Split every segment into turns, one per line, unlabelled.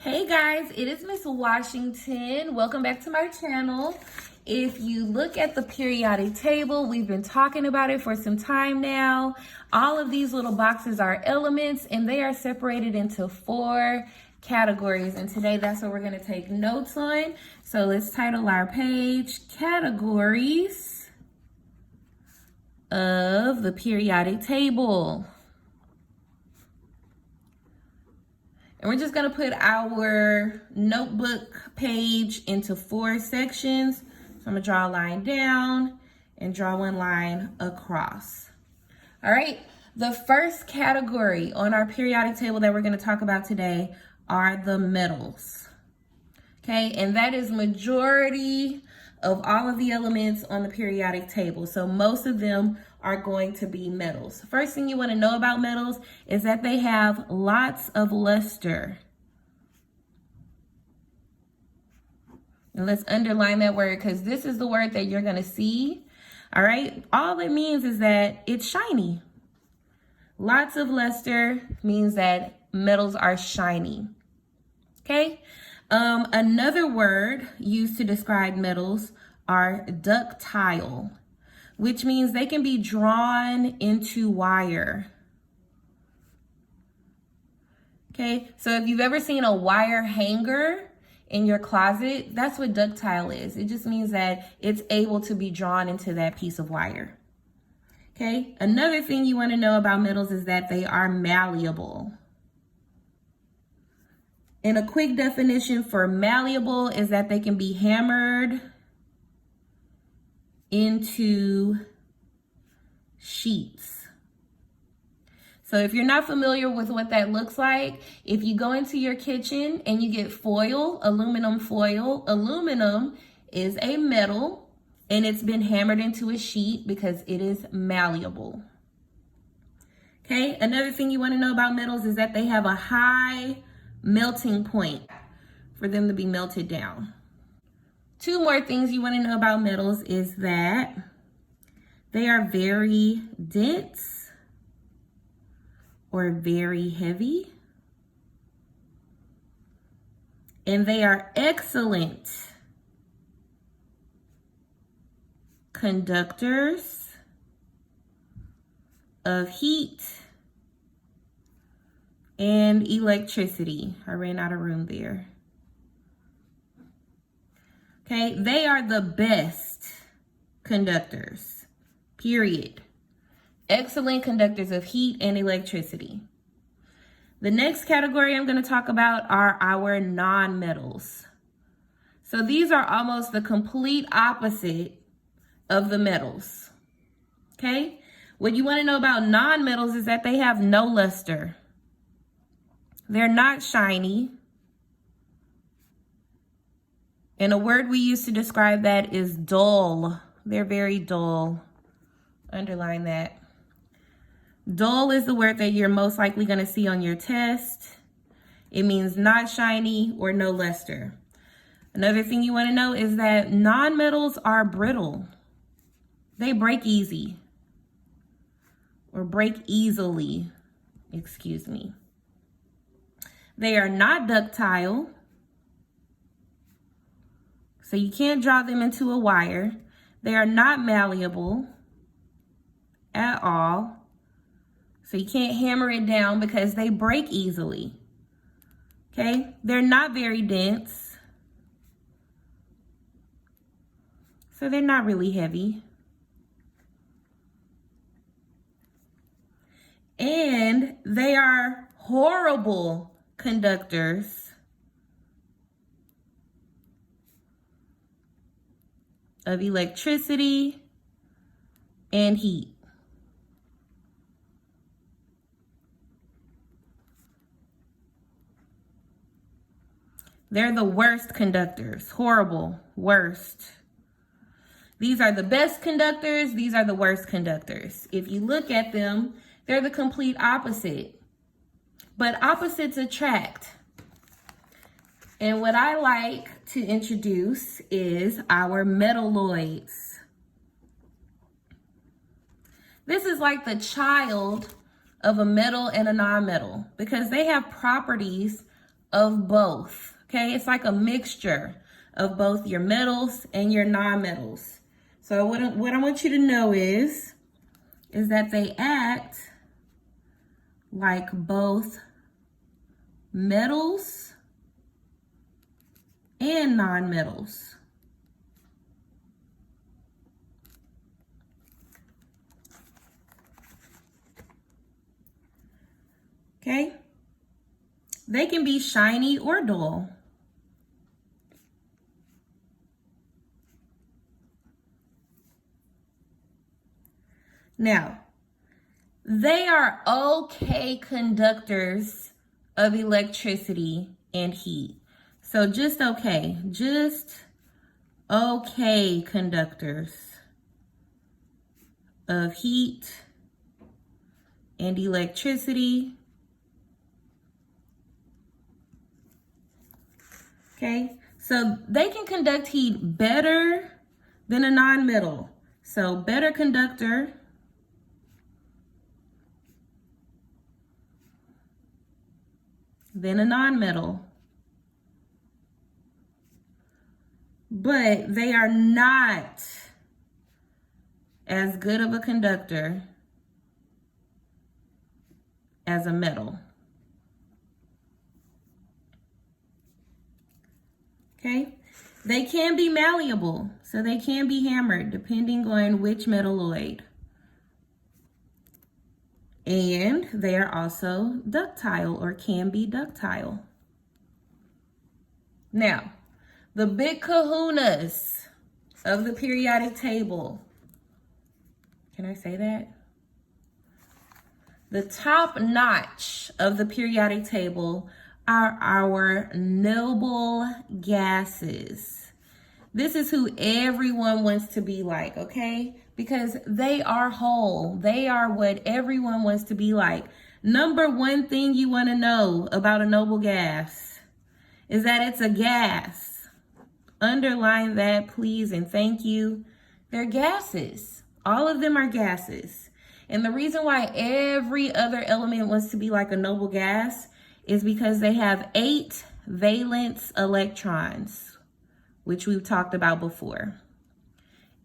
Hey guys, it is Miss Washington. Welcome back to my channel. If you look at the periodic table, we've been talking about it for some time now. All of these little boxes are elements and they are separated into 4 categories. And today that's what we're going to take notes on. So let's title our page Categories of the Periodic Table. And we're just gonna put our notebook page into 4 sections. So I'm gonna draw a line down and draw one line across. All right, the first category on our periodic table that we're gonna talk about today are the metals. Okay, and that is majority of all of the elements on the periodic table. So most of them are going to be metals. First thing you want to know about metals is that they have lots of luster. And let's underline that word because this is the word that you're going to see. All right, all it means is that it's shiny. Lots of luster means that metals are shiny. Okay. Another word used to describe metals are ductile, which means they can be drawn into wire. Okay, so if you've ever seen a wire hanger in your closet, that's what ductile is. It just means that it's able to be drawn into that piece of wire. Okay, another thing you want to know about metals is that they are malleable. And a quick definition for malleable is that they can be hammered into sheets. So if you're not familiar with what that looks like, if you go into your kitchen and you get foil, aluminum foil, aluminum is a metal and it's been hammered into a sheet because it is malleable. Okay, another thing you want to know about metals is that they have a high melting point for them to be melted down. 2 more things you want to know about metals is that they are very dense or very heavy, and they are excellent conductors of heat and electricity. I ran out of room there. Okay, they are the best conductors, period. Excellent conductors of heat and electricity. The next category I'm going to talk about are our non-metals. So these are almost the complete opposite of the metals. Okay, what you want to know about non-metals is that they have no luster. They're not shiny. And a word we use to describe that is dull. They're very dull. Underline that. Dull is the word that you're most likely going to see on your test. It means not shiny or no luster. Another thing you want to know is that non-metals are brittle. They break easy. Or break easily. Excuse me. They are not ductile. So you can't draw them into a wire. They are not malleable at all. So you can't hammer it down because they break easily. Okay, they're not very dense. So they're not really heavy. And they are horrible conductors of electricity and heat. They're the worst conductors, horrible, worst. These are the best conductors, these are the worst conductors. If you look at them, they're the complete opposite. But opposites attract. And what I like to introduce is our metalloids. This is like the child of a metal and a non-metal because they have properties of both, okay? It's like a mixture of both your metals and your non-metals. So what I want you to know is that they act like both metals and non-metals. Okay? They can be shiny or dull. Now, they are okay conductors of electricity and heat. So just okay conductors of heat and electricity. Okay, so they can conduct heat better than a non-metal. So better conductor than a non-metal. But they are not as good of a conductor as a metal. Okay, they can be malleable, so they can be hammered depending on which metalloid. And they are also ductile or can be ductile. Now, the big kahunas of the periodic table. Can I say that? The top notch of the periodic table are our noble gases. This is who everyone wants to be like, okay? Because they are whole. They are what everyone wants to be like. Number one thing you want to know about a noble gas is that it's a gas. Underline that, please, and thank you. They're gases. All of them are gases. And the reason why every other element wants to be like a noble gas is because they have 8 valence electrons, which we've talked about before.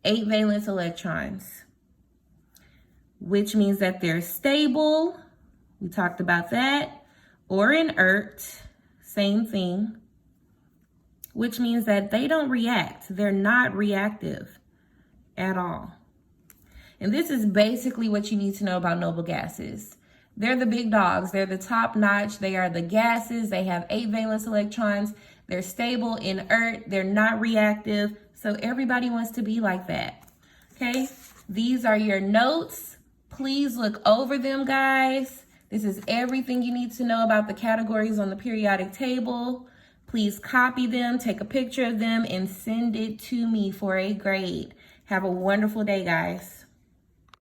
8 valence electrons, which means that they're stable. We talked about that. Or inert, same thing, which means that they don't react. They're not reactive at all. And this is basically what you need to know about noble gases. They're the big dogs. They're the top notch. They are the gases. They have 8 valence electrons. They're stable, inert. They're not reactive. So everybody wants to be like that. Okay? These are your notes. Please look over them, guys. This is everything you need to know about the categories on the periodic table. Please copy them, take a picture of them, and send it to me for a grade. Have a wonderful day, guys.